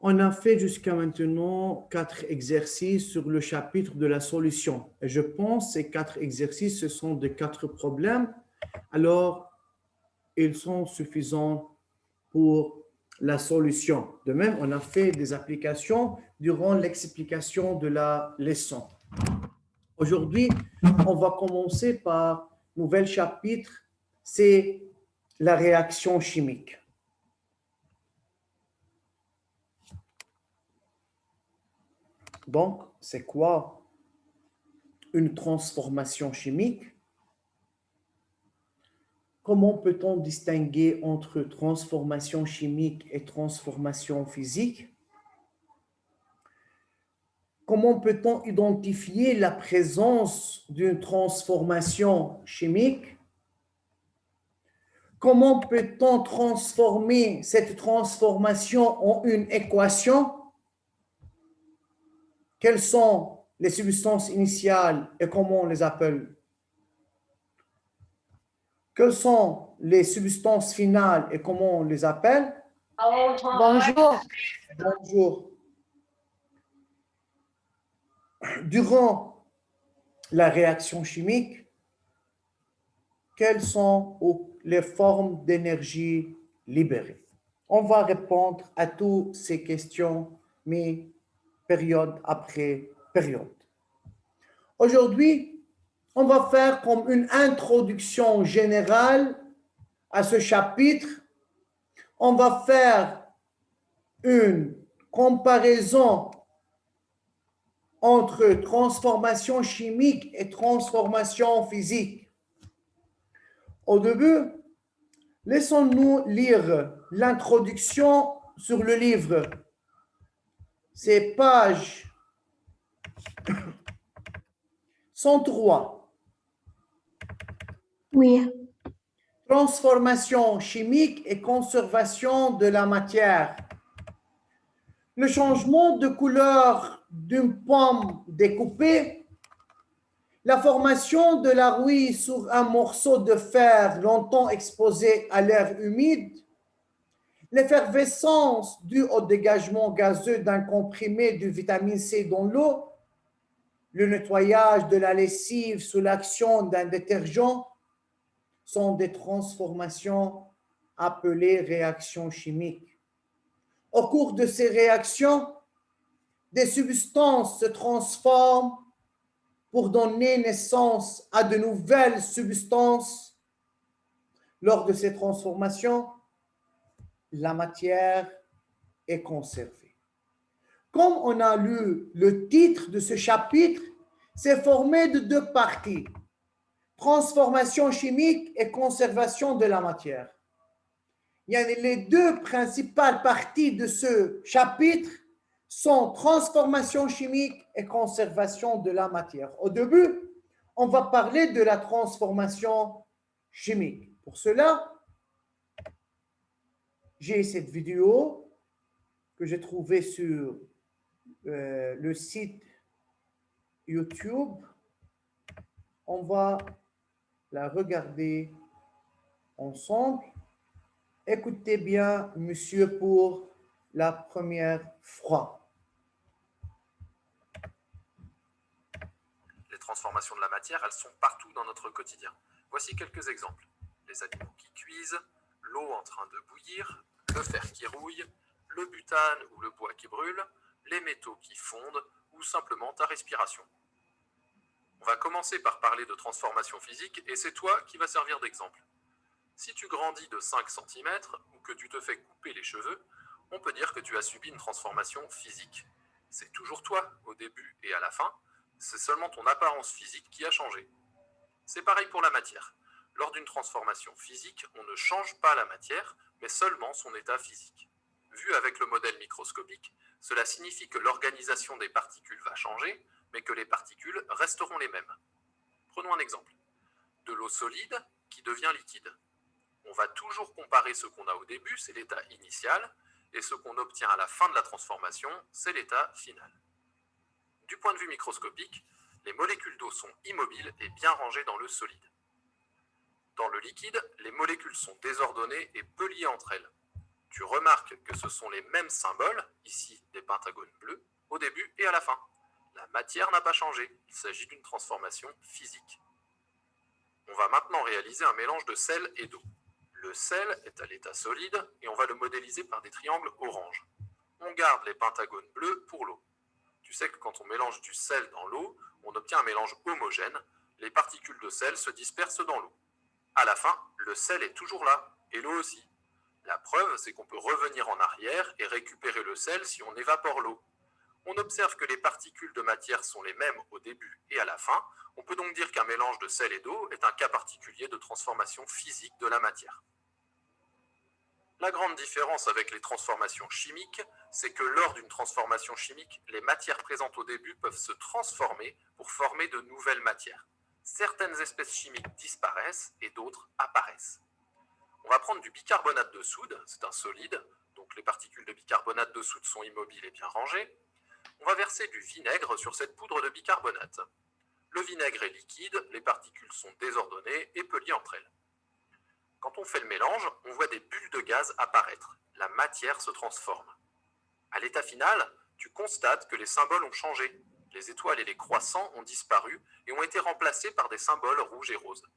On a fait jusqu'à maintenant 4 exercices sur le chapitre de la solution. Et je pense que ces 4 exercices, ce sont des 4 problèmes. Alors, ils sont suffisants pour la solution. De même, on a fait des applications durant l'explication de la leçon. Aujourd'hui, on va commencer par un nouvel chapitre, c'est la réaction chimique. Donc, c'est quoi une transformation chimique? Comment peut-on distinguer entre transformation chimique et transformation physique? Comment peut-on identifier la présence d'une transformation chimique? Comment peut-on transformer cette transformation en une équation? Quelles sont les substances initiales et comment on les appelle? Quelles sont les substances finales et comment on les appelle? Bonjour. Bonjour. Durant la réaction chimique, quelles sont les formes d'énergie libérées? On va répondre à toutes ces questions, mais période après période. Aujourd'hui, on va faire comme une introduction générale à ce chapitre. On va faire une comparaison entre transformation chimique et transformation physique. Au début, laissons-nous lire l'introduction sur le livre. C'est page 103. Oui. Transformation chimique et conservation de la matière. Le changement de couleur d'une pomme découpée, la formation de la rouille sur un morceau de fer longtemps exposé à l'air humide, l'effervescence due au dégagement gazeux d'un comprimé de vitamine C dans l'eau, le nettoyage de la lessive sous l'action d'un détergent sont des transformations appelées réactions chimiques. Au cours de ces réactions, des substances se transforment pour donner naissance à de nouvelles substances. Lors de ces transformations, la matière est conservée. Comme on a lu le titre de ce chapitre, c'est formé de 2 parties, transformation chimique et conservation de la matière. Il y a les 2 principales parties de ce chapitre sont transformation chimique et conservation de la matière. Au début, on va parler de la transformation chimique. Pour cela, j'ai cette vidéo que j'ai trouvée sur le site YouTube. On va la regarder ensemble. Écoutez bien, monsieur, pour la première fois. Les transformations de la matière, elles sont partout dans notre quotidien. Voici quelques exemples. Les aliments qui cuisent, l'eau en train de bouillir, le fer qui rouille, le butane ou le bois qui brûle, les métaux qui fondent ou simplement ta respiration. On va commencer par parler de transformation physique et c'est toi qui vas servir d'exemple. Si tu grandis de 5 cm ou que tu te fais couper les cheveux, on peut dire que tu as subi une transformation physique. C'est toujours toi au début et à la fin, c'est seulement ton apparence physique qui a changé. C'est pareil pour la matière. Lors d'une transformation physique, on ne change pas la matière, mais seulement son état physique. Vu avec le modèle microscopique, cela signifie que l'organisation des particules va changer, mais que les particules resteront les mêmes. Prenons un exemple. De l'eau solide qui devient liquide. On va toujours comparer ce qu'on a au début, c'est l'état initial, et ce qu'on obtient à la fin de la transformation, c'est l'état final. Du point de vue microscopique, les molécules d'eau sont immobiles et bien rangées dans le solide. Dans le liquide, les molécules sont désordonnées et peu liées entre elles. tu remarques que ce sont les mêmes symboles, ici des pentagones bleus, au début et à la fin. La matière n'a pas changé, il s'agit d'une transformation physique. On va maintenant réaliser un mélange de sel et d'eau. Le sel est à l'état solide et on va le modéliser par des triangles orange. On garde les pentagones bleus pour l'eau. Tu sais que quand on mélange du sel dans l'eau, on obtient un mélange homogène. Les particules de sel se dispersent dans l'eau. À la fin, le sel est toujours là, et l'eau aussi. La preuve, c'est qu'on peut revenir en arrière et récupérer le sel si on évapore l'eau. On observe que les particules de matière sont les mêmes au début et à la fin. On peut donc dire qu'un mélange de sel et d'eau est un cas particulier de transformation physique de la matière. La grande différence avec les transformations chimiques, c'est que lors d'une transformation chimique, les matières présentes au début peuvent se transformer pour former de nouvelles matières. Certaines espèces chimiques disparaissent et d'autres apparaissent. On va prendre du bicarbonate de soude, c'est un solide, donc les particules de bicarbonate de soude sont immobiles et bien rangées. On va verser du vinaigre sur cette poudre de bicarbonate. Le vinaigre est liquide, les particules sont désordonnées et peu liées entre elles. Quand on fait le mélange, on voit des bulles de gaz apparaître. La matière se transforme. À l'état final, tu constates que les symboles ont changé. Les étoiles et les croissants ont disparu et ont été remplacés par des symboles rouges et roses.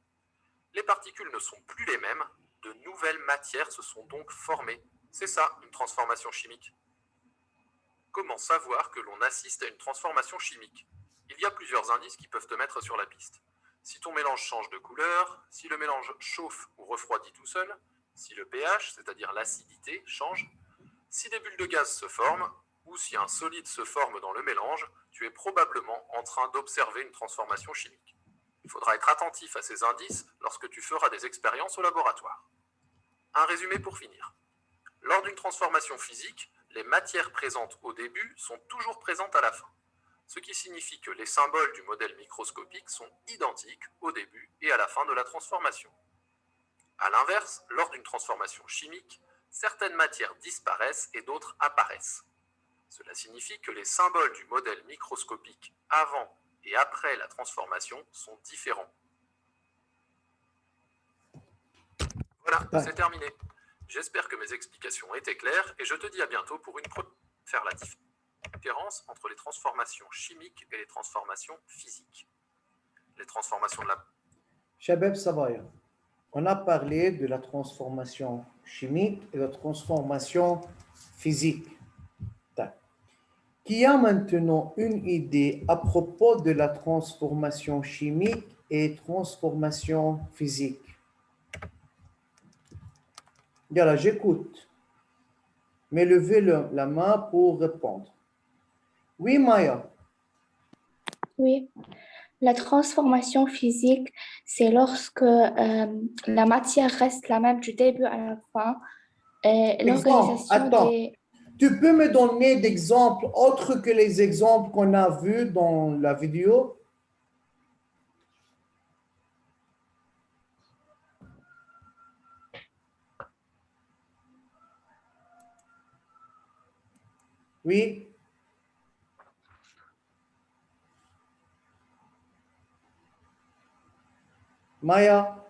Les particules ne sont plus les mêmes, de nouvelles matières se sont donc formées. C'est ça, une transformation chimique. Comment savoir que l'on assiste à une transformation chimique? Il y a plusieurs indices qui peuvent te mettre sur la piste. Si ton mélange change de couleur, si le mélange chauffe ou refroidit tout seul, si le pH, c'est-à-dire l'acidité, change, si des bulles de gaz se forment, ou si un solide se forme dans le mélange, tu es probablement en train d'observer une transformation chimique. Il faudra être attentif à ces indices lorsque tu feras des expériences au laboratoire. Un résumé pour finir. Lors d'une transformation physique, les matières présentes au début sont toujours présentes à la fin, ce qui signifie que les symboles du modèle microscopique sont identiques au début et à la fin de la transformation. A l'inverse, lors d'une transformation chimique, certaines matières disparaissent et d'autres apparaissent. Cela signifie que les symboles du modèle microscopique avant et après la transformation sont différents. Voilà, c'est terminé. J'espère que mes explications étaient claires et je te dis à bientôt pour faire la différence entre les transformations chimiques et les transformations physiques. Les transformations de la... Shabab Sabaya, on a parlé de la transformation chimique et la transformation physique. Qui a maintenant une idée à propos de la transformation chimique et transformation physique? Yalla, j'écoute. Mais levez la main pour répondre. Oui, Maya. Oui, la transformation physique, c'est lorsque la matière reste la même du début à la fin. Et l'organisation Attends. des... Tu peux me donner d'exemples autres que les exemples qu'on a vus dans la vidéo? Oui. Maya?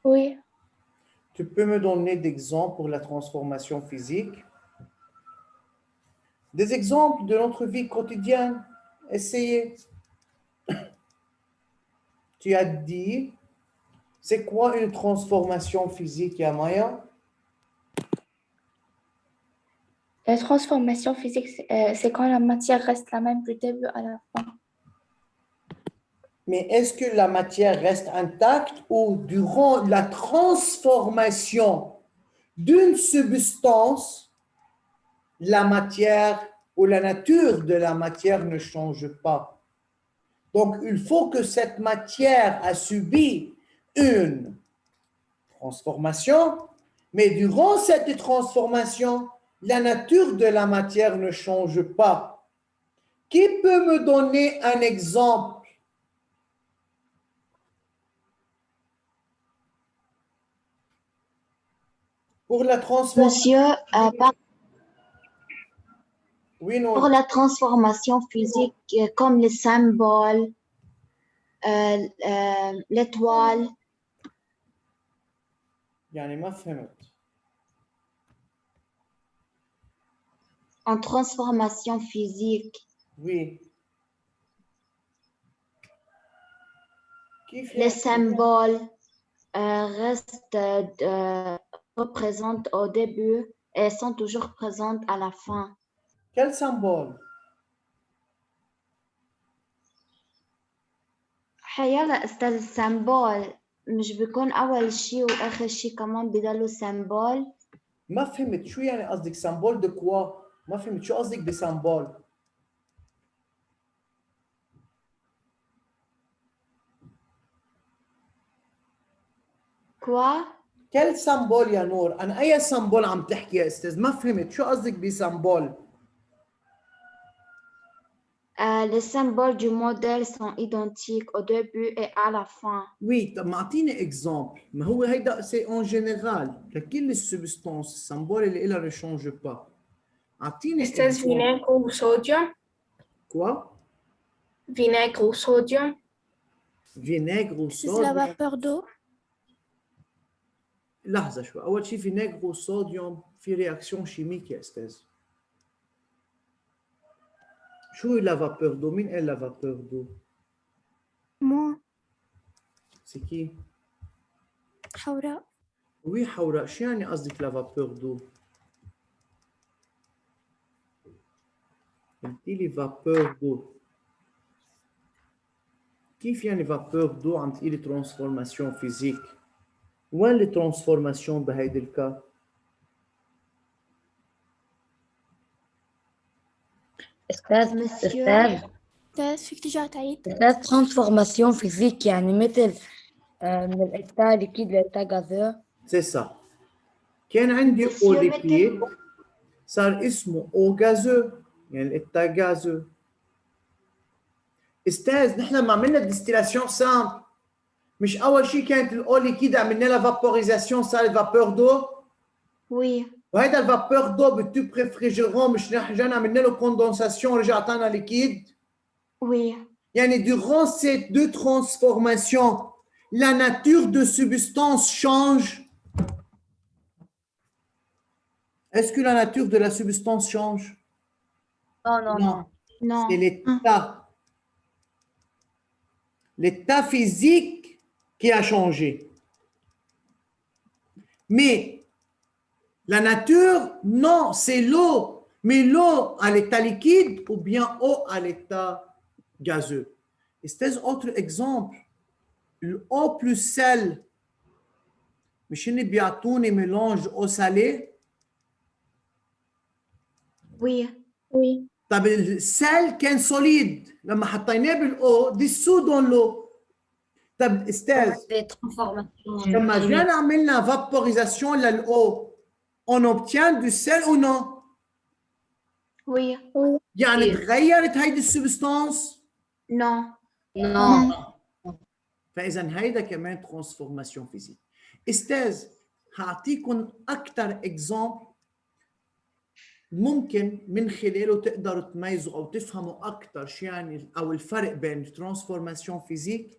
Oui, Tu peux me donner d'exemples pour la transformation physique? Des exemples de notre vie quotidienne. Essayez. Tu as dit, c'est quoi une transformation physique, Maya? la transformation physique, c'est quand la matière reste la même du début à la fin. Mais est-ce que la matière reste intacte ou durant la transformation d'une substance, la matière ou la nature de la matière ne change pas? Donc, il faut que cette matière a subi une transformation, mais durant cette transformation, la nature de la matière ne change pas. Qui peut me donner un exemple? Pour la transformation. Monsieur, Oui, non. pour la transformation physique, comme les symboles, l'étoile, يعني ما فهمت. En transformation physique, Oui. كيف les يعني؟ symboles restent représentent au début et sont toujours présents à la fin. Quel symbole? حيلا أستاذ السامبول مش بيكون أول شي وآخر شي كمان بضلوا سامبول. ما فهمت شو يعني قصدك symbole de quoi؟ ما فهمت شو قصدك بسامبول؟ Quoi? quel symbole يا نور؟ أنا أي symbole عم تحكي يا أستاذ؟ ما فهمت شو قصدك بسامبول؟ Les symboles du modèle sont identiques au début et à la fin. Oui, طب ما أعطيني exemple. ما هو هيدا c'est en général لكل السبستانس السامبول اللي إلها ne change pas. أعطيني أستاذ exemple. فينيغرو وصوديوم. Quoi? فينيغرو وصوديوم. Vinaigre ou C'est la sodium. vapeur d'eau. لحظة شوي، أول شيء vinaigre وصوديوم في رياكسيون شيميك يا أستاذ. شو هي la vapeur d'eau؟ مين قال la vapeur d'eau؟ Moi, C'est qui؟ حوراء. وي حوراء، شو يعني قصدك la vapeur d'eau؟ قلتي لي vapeur d'eau. كيف يعني vapeur d'eau عم تقولي transformation physique؟ وين الترانسفورماسيون بهيدي الكا؟ Monsieur, فيك ترجع تعيد؟ أستاذ ترانسفورماسيون فيزيك يعني مثل من الإتاء ليكيد لإتاء غازeux. C'est ça. كان عندي Monsieur eau liquide صار اسمه eau gazeux يعني الإتاء gazeux. استاذ نحن لما عملنا ديستيلاسيون سامبل مش اول شيء كانت الاو ليكيد عملنا لها فابوريزاسيون صارت فابور دو. oui, وهيدا الفابور دو بالتوب ريفريجيرون مش رجعنا عملنا له كوندنساسيون رجع عطانا ليكيد. oui, يعني durant ces deux transformations la nature de substance change. Est-ce que la nature de la substance change? Non. non, C'est l'état. L'état physique qui a changé. Mais la nature, non, c'est l'eau. Mais l'eau à l'état liquide ou bien eau à l'état gazeux. Et c'est un autre exemple. L'eau plus sel. مش هن بيعطوني mélange eau salée. oui, Oui. طب السل كان solide لما حطيناه بالاو dissous dans l'eau. طب استاذ Des transformations لما chimiques. جينا عملنا vaporisation للاو on obtient du sel ou non؟ oui, يعني تغيرت هيدي السبستانس؟ non, Non. فاذا هيدا كمان ترانسفورماسيون فيزيك. استاذ هعطيكم اكثر اكزامبل ممكن من خلاله تقدروا تميزوا او تفهموا اكثر شو يعني او الفرق بين الترانسفورماسيون فيزيك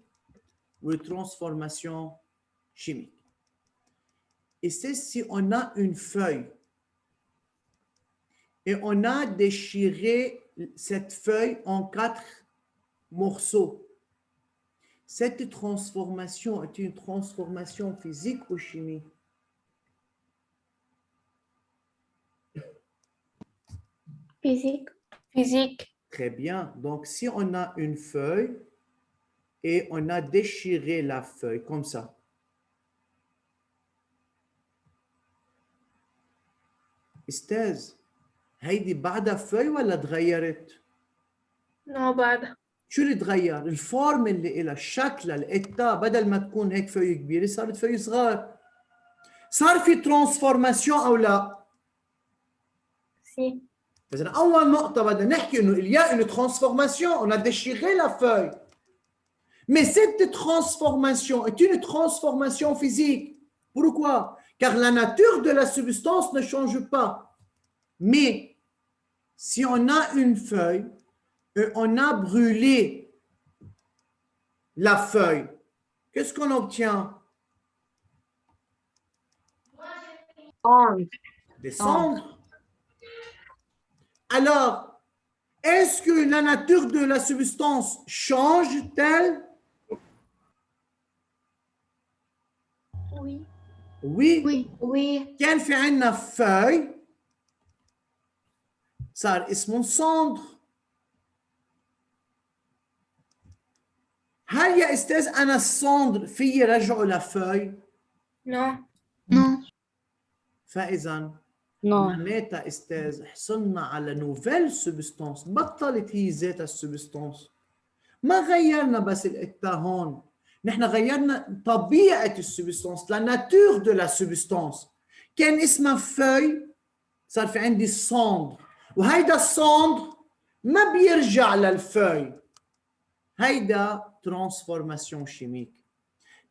والترانسفورماسيون chimique. Et c'est si on a une feuille et on a déchiré cette feuille en 4 morceaux. Cette transformation est une transformation physique ou chimique? Physique. Physique. Très bien. Donc, si on a une feuille et on a déchiré la feuille comme ça. استاذ هيدي بعدها فeuille ولا تغيرت؟ Non, بعد. شو اللي تغير؟ الفورم اللي إلها شكلها الإتا بدل ما تكون هيك فeuille كبيرة صارت فeuille صغار. صار في ترانسفورماسيون أو لا؟ Si. إذا أول نقطة بدنا نحكي إنه il y a une transformation, on a déchiré la feuille. Mais cette transformation est une transformation physique. Pourquoi? Car la nature de la substance ne change pas. Mais si on a une feuille et on a brûlé la feuille, qu'est-ce qu'on obtient? Des cendres. Alors, est-ce que la nature de la substance change-t-elle? Oui. Oui. Oui. Oui. كان في عندنا فeuille صار اسمه صندر. هل يا استاذ انا الصندر في رجعه لفeuille؟ Non. Non. فاذا Non. معناتها استاذ حصلنا على نوفيل سوبستانس، بطلت هي ذاتها السوبستانس. ما غيرنا بس الاتجاه هون، نحن غيرنا طبيعه السوبستانس، لا ناتور دو لا سوبستانس. كان اسمها فeuille صار في عندي الصندر، وهيدا الصندر ما بيرجع للفeuille، هيدا ترانسفورماسيون شيميك.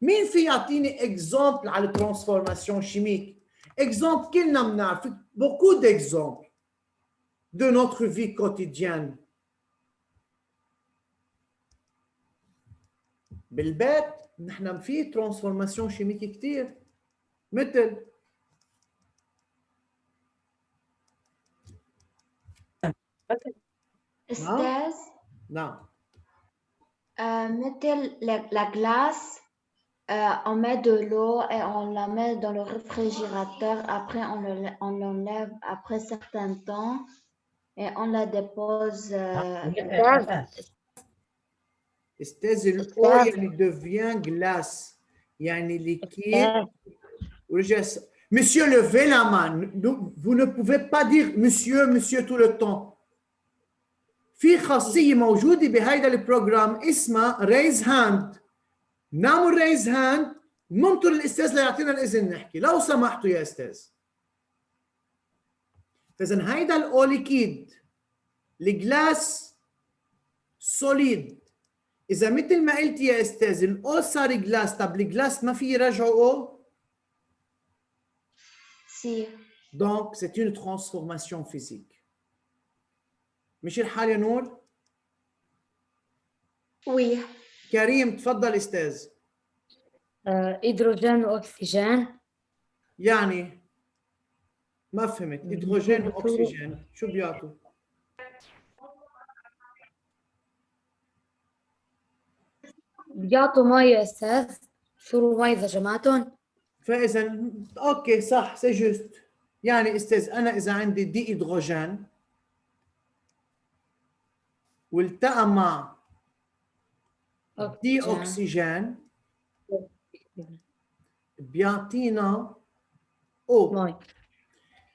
مين في يعطيني اكزامبل على الترانسفورماسيون شيميك؟ اكزامبل كلنا بنعرف، بوكو ديكزامبل دو نوتر في كوتيديان. بالبيت نحن في ترانسفورماسيون شيميك كثير، مثل أستاذ نعم مثل la glace, on met de l'eau et on la met dans le réfrigérateur. Après, on l'enlève après certain temps et on la dépose. استاذ الاو يعني devient glace يعني liquide. Monsieur, levez la main. Vous ne pouvez pas dire monsieur, monsieur tout le temps. في خاصية موجودة بهيدا البروجرام اسمها raise hand. نعمل raise hand، ننطر الأستاذ ليعطينا الإذن نحكي، لو سمحتوا يا أستاذ. فإذا هيدا الأو ليكيد، الجلاس سوليد. إذا مثل ما قلت يا أستاذ الأو صار جلاس، طب الجلاس ما في يرجعوا أو؟ Si. Donc, c'est une transformation physique. مش الحال يا نور؟ Oui. كريم تفضل استاذ. هيدروجين واكسجين. يعني ما فهمت، هيدروجين واكسجين شو بيعطوا؟ بيعطوا مي يا استاذ، شو مي اذا جمعتهم؟ فاذا اوكي صح سي جوست. يعني استاذ انا اذا عندي دي هيدروجين والتقى مع دي اكسجين بيعطينا او. مي.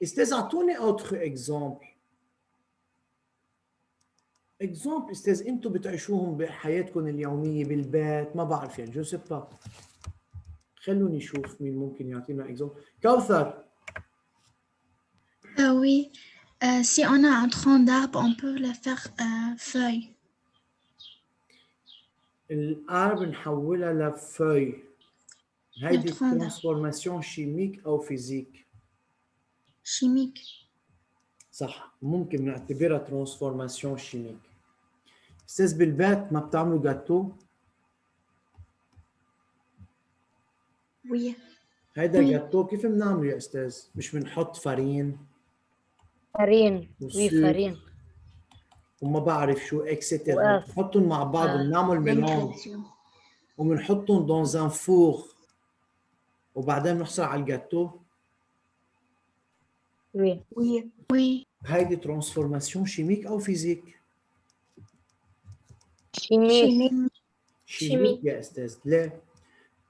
استاذ اعطوني اوتر اكزامبل. اكزامبل استاذ انتم بتعيشوهم بحياتكم اليوميه بالبيت، ما بعرف يعني جو سي با. خلوني اشوف مين ممكن يعطينا اكزامبل. كوثر. Oui. Si on a un tronc d'arbre, on peut le faire feuille. الارب نحولها لفوي. هيدي Le tronc d'arbre. ترانسفورماسيون شيميك او فيزيك. Chimique. صح، ممكن نعتبرها ترانسفورماسيون شيميك. استاذ بالبيت ما بتعملوا جاتو؟ Oui. هيدا جاتو كيف بنعمله يا استاذ؟ مش بنحط فارين فارين. وي وسكر فارين وما بعرف شو اكسترا، بنحطهم مع بعض وبنعمل ميلونج وبنحطهم دون ان فور وبعدين بنحصل على الجاتو. وي. Oui. Oui. هيدي ترانسفورماسيون شيميك او فيزيك؟ شيميك. شيميك يا استاذ. ليه؟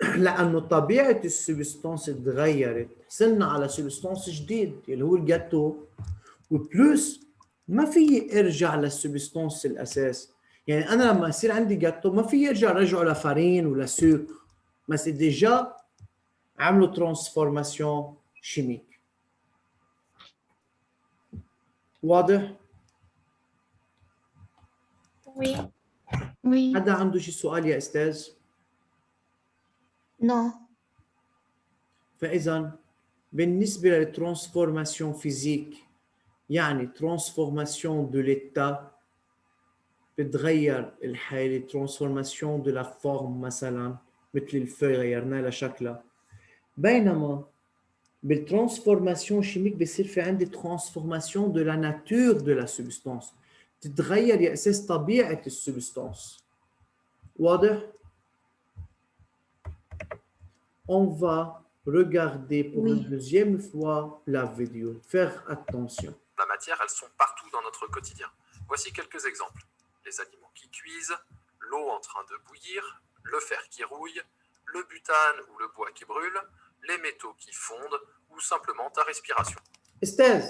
لانه طبيعه السبستانس تغيرت، حصلنا على سبستانس جديد اللي هو الجاتو، وبلوس ما في ارجع للسبستانس الاساس. يعني انا لما يصير عندي جاتو ما في ارجع رجعه لفارين ولا سكر، ما سي ديجا عملوا ترانسفورماسيون شيميك. واضح؟ Oui. Oui. حدا عنده شي سؤال يا استاذ؟ Non. فاذا بالنسبه للترانسفورماسيون فيزيك يعني ترانسفورماسيون دو ليتا، بتغير الحاله، ترانسفورماسيون دو لا فورم مثلا مثل الفeuille غيرنا لها شكلها. بينما بالترانسفورماسيون شيميك بيصير في عندي ترانسفورماسيون de la nature de la substance. تتغير يا اساس طبيعه السبستانس. واضح؟ On va regarder pour une deuxième fois la vidéo. Faire attention. La matière, elles sont partout dans notre quotidien. Voici quelques exemples. Les aliments qui cuisent, l'eau en train de bouillir, le fer qui rouille, le butane ou le bois qui brûle, les métaux qui fondent ou simplement ta respiration. أستاذ،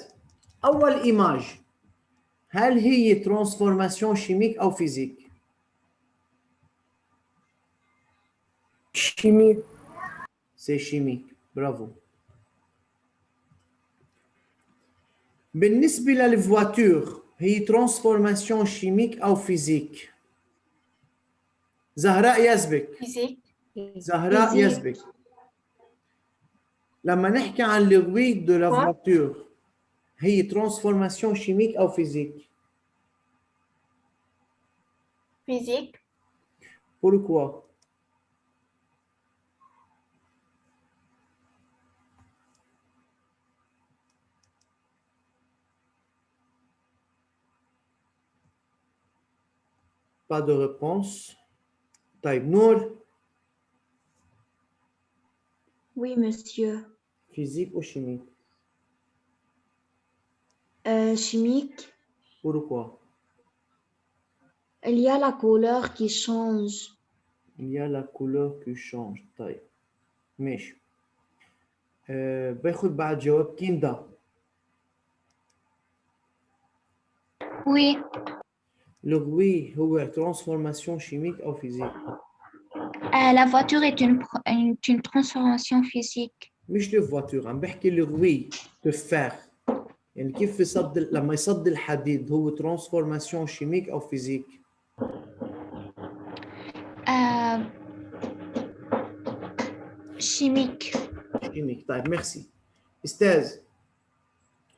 أول إيماج هل هي ترانسفورماسيون شيميك أو فيزيك؟ chimie, سي شيميك، برافو. بالنسبة للفواتور هي ترانسفورماسيون شيميك أو فيزيك؟ زهراء يسبك. فيزيك. زهراء فيزيك. يسبك. لما نحكي عن لغوي دو لا فواتور هي ترانسفورماسيون شيميك أو فيزيك؟ فيزيك. Pourquoi? Pas de réponse. طيب نور. Oui, monsieur. Physique ou chimique? Chimique, Pourquoi? il y a la couleur qui change. Il y a la couleur qui change. طيب ماشي. باخد بعد جواب كيندا. Oui. لغوي هو transformation chimique أو physique؟ La voiture est une transformation physique. مش الفواتور، عم بحكي لغوي de faire. يعني كيف يصد لما يصد الحديد هو transformation chimique أو physique؟ Chimique. chimique. طيب ميرسي. أستاذ،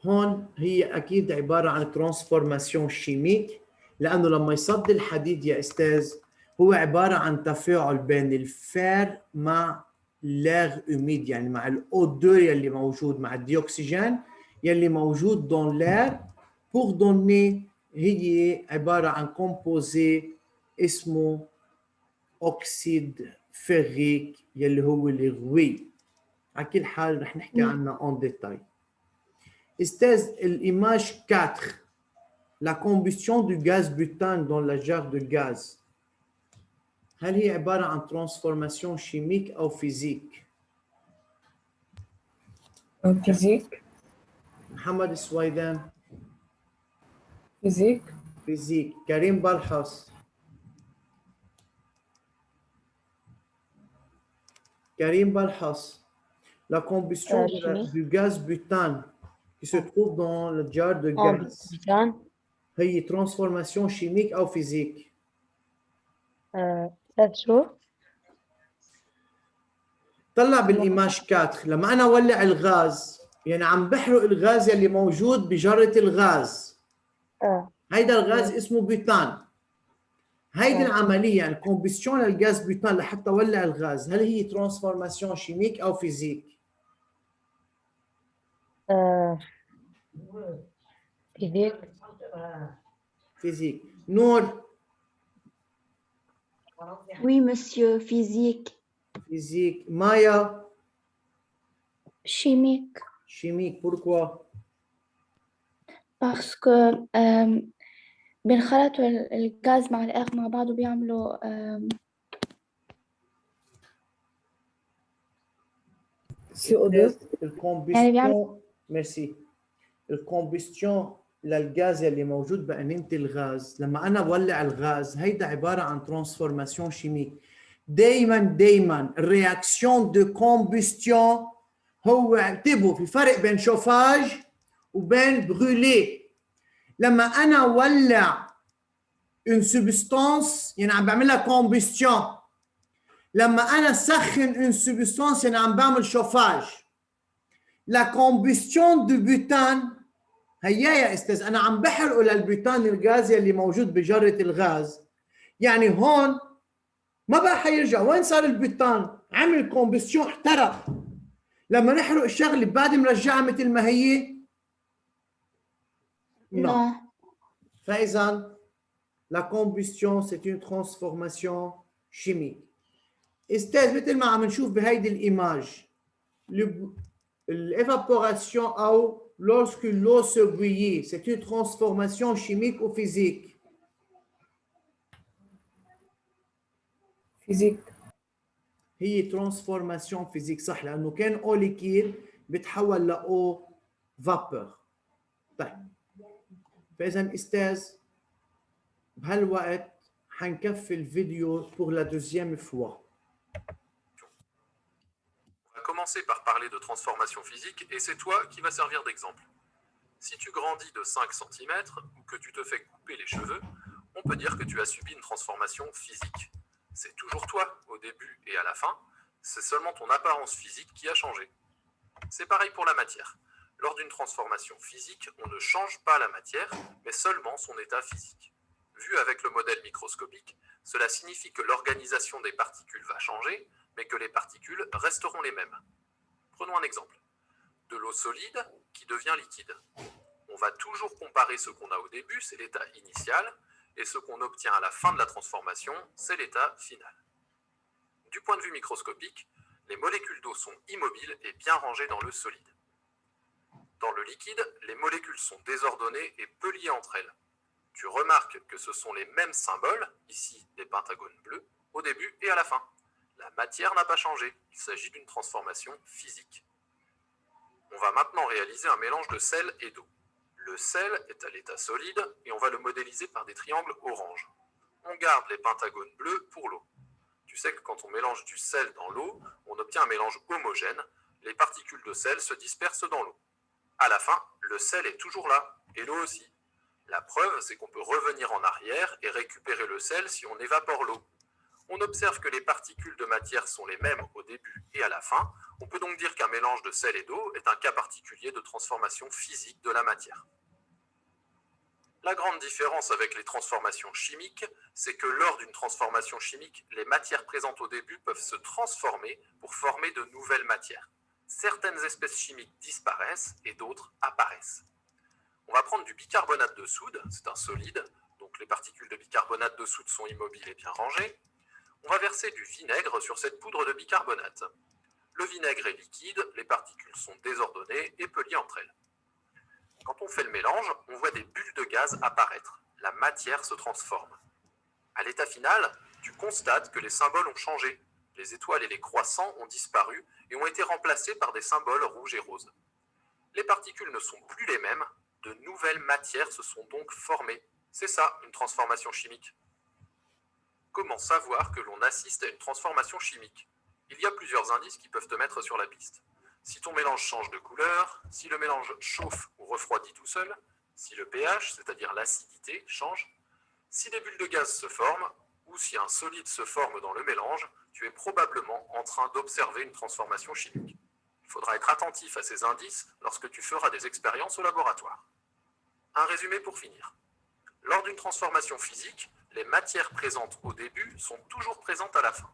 هون هي أكيد عبارة عن transformation chimique لأنه لما يصد الحديد يا أستاذ هو عبارة عن تفاعل بين الفير مع l'air humide، يعني مع الO2 يلي موجود مع الديوكسيجين يلي موجود dans l'air pour donner هي عبارة عن composé اسمه أكسيد فيريك يلي هو الغوي. على كل حال رح نحكي عنها en détail. أستاذ، الإيماج 4 la combustion du gaz butane dans la jarre de gaz هل هي عبارة عن transformation chimique أو physique؟ physique, محمد السويدان. physique, physique. كريم بلحص. كريم بلحص. La combustion du gaz butane qui se trouve dans le jar de gaz هي transformation chimique أو physique؟ شو؟ طلع بالإيماج 4 لما أنا أولع الغاز يعني عم بحرق الغاز اللي موجود بجرة الغاز. هيدا الغاز اسمه بيتان. هيدي العملية يعني كومبستيون للغاز بيتان لحتى أولع الغاز هل هي ترانسفورماسيون شيميك أو فيزيك؟ physique, فيزيك. نور. Oui, monsieur, physique. فيزيك. مايا. Chimique. chimique. Pourquoi? Parce que بنخلطوا الغاز مع الأير مع بعض وبيعملوا CO2. الكومبستيون. ميرسي. الكومبستيون للغاز اللي موجود بأنينة الغاز لما أنا بولع الغاز هيدا عبارة عن ترانسفورماسيون شيميك. دايما الرياكسيون دو كومبستيون هو انتبهوا في فرق بين شوفاج وبين برولي. لما أنا ولع une substance يعني عم بعملها كومبستيون. لما أنا سخن une substance يعني عم بعمل شوفاج. La combustion du butane هيا يا استاذ انا عم بحرقه للبيتان الغازي اللي موجود بجرة الغاز. يعني هون ما بقى حيرجع وين صار البيتان؟ عمل كومبستيون احترق. لما نحرق الشغله بعد نرجعها مثل ما هي؟ Non. فإذا la combustion c'est une transformation chimique. استاذ مثل ما عم نشوف بهيدي الايماج l'évaporation ou lorsque l'eau se bouillit, c'est une transformation chimique ou physique? فيزيك. هي transformation physique صح لأنه كان eau liquide بتحول ل eau vapeur. طيب فإذا أستاذ بهالوقت حنكفي الفيديو pour la deuxième fois. On va commencer par parler de transformation physique et c'est toi qui vas servir d'exemple. Si tu grandis de 5 cm ou que tu te fais couper les cheveux, on peut dire que tu as subi une transformation physique. C'est toujours toi au début et à la fin, c'est seulement ton apparence physique qui a changé. C'est pareil pour la matière. Lors d'une transformation physique, on ne change pas la matière, mais seulement son état physique. Vu avec le modèle microscopique, cela signifie que l'organisation des particules va changer, mais que les particules resteront les mêmes. Prenons un exemple. De l'eau solide qui devient liquide. On va toujours comparer ce qu'on a au début, c'est l'état initial, et ce qu'on obtient à la fin de la transformation, c'est l'état final. Du point de vue microscopique, les molécules d'eau sont immobiles et bien rangées dans le solide. Dans le liquide, les molécules sont désordonnées et peu liées entre elles. Tu remarques que ce sont les mêmes symboles, ici des pentagones bleus, au début et à la fin. La matière n'a pas changé, il s'agit d'une transformation physique. On va maintenant réaliser un mélange de sel et d'eau. Le sel est à l'état solide et on va le modéliser par des triangles orange. On garde les pentagones bleus pour l'eau. Tu sais que quand on mélange du sel dans l'eau, on obtient un mélange homogène. Les particules de sel se dispersent dans l'eau. À la fin, le sel est toujours là, et l'eau aussi. La preuve, c'est qu'on peut revenir en arrière et récupérer le sel si on évapore l'eau. On observe que les particules de matière sont les mêmes au début et à la fin. On peut donc dire qu'un mélange de sel et d'eau est un cas particulier de transformation physique de la matière. La grande différence avec les transformations chimiques, c'est que lors d'une transformation chimique, les matières présentes au début peuvent se transformer pour former de nouvelles matières. Certaines espèces chimiques disparaissent et d'autres apparaissent. On va prendre du bicarbonate de soude, c'est un solide, donc les particules de bicarbonate de soude sont immobiles et bien rangées. On va verser du vinaigre sur cette poudre de bicarbonate. Le vinaigre est liquide, les particules sont désordonnées et peu liées entre elles. Quand on fait le mélange, on voit des bulles de gaz apparaître. La matière se transforme. À l'état final, tu constates que les symboles ont changé. Les étoiles et les croissants ont disparu et ont été remplacés par des symboles rouges et roses. Les particules ne sont plus les mêmes, de nouvelles matières se sont donc formées. C'est ça, une transformation chimique. Comment savoir que l'on assiste à une transformation chimique? Il y a plusieurs indices qui peuvent te mettre sur la piste. Si ton mélange change de couleur, si le mélange chauffe ou refroidit tout seul, si le pH, c'est-à-dire l'acidité, change, si des bulles de gaz se forment, ou si un solide se forme dans le mélange, tu es probablement en train d'observer une transformation chimique. Il faudra être attentif à ces indices lorsque tu feras des expériences au laboratoire. Un résumé pour finir. Lors d'une transformation physique, les matières présentes au début sont toujours présentes à la fin.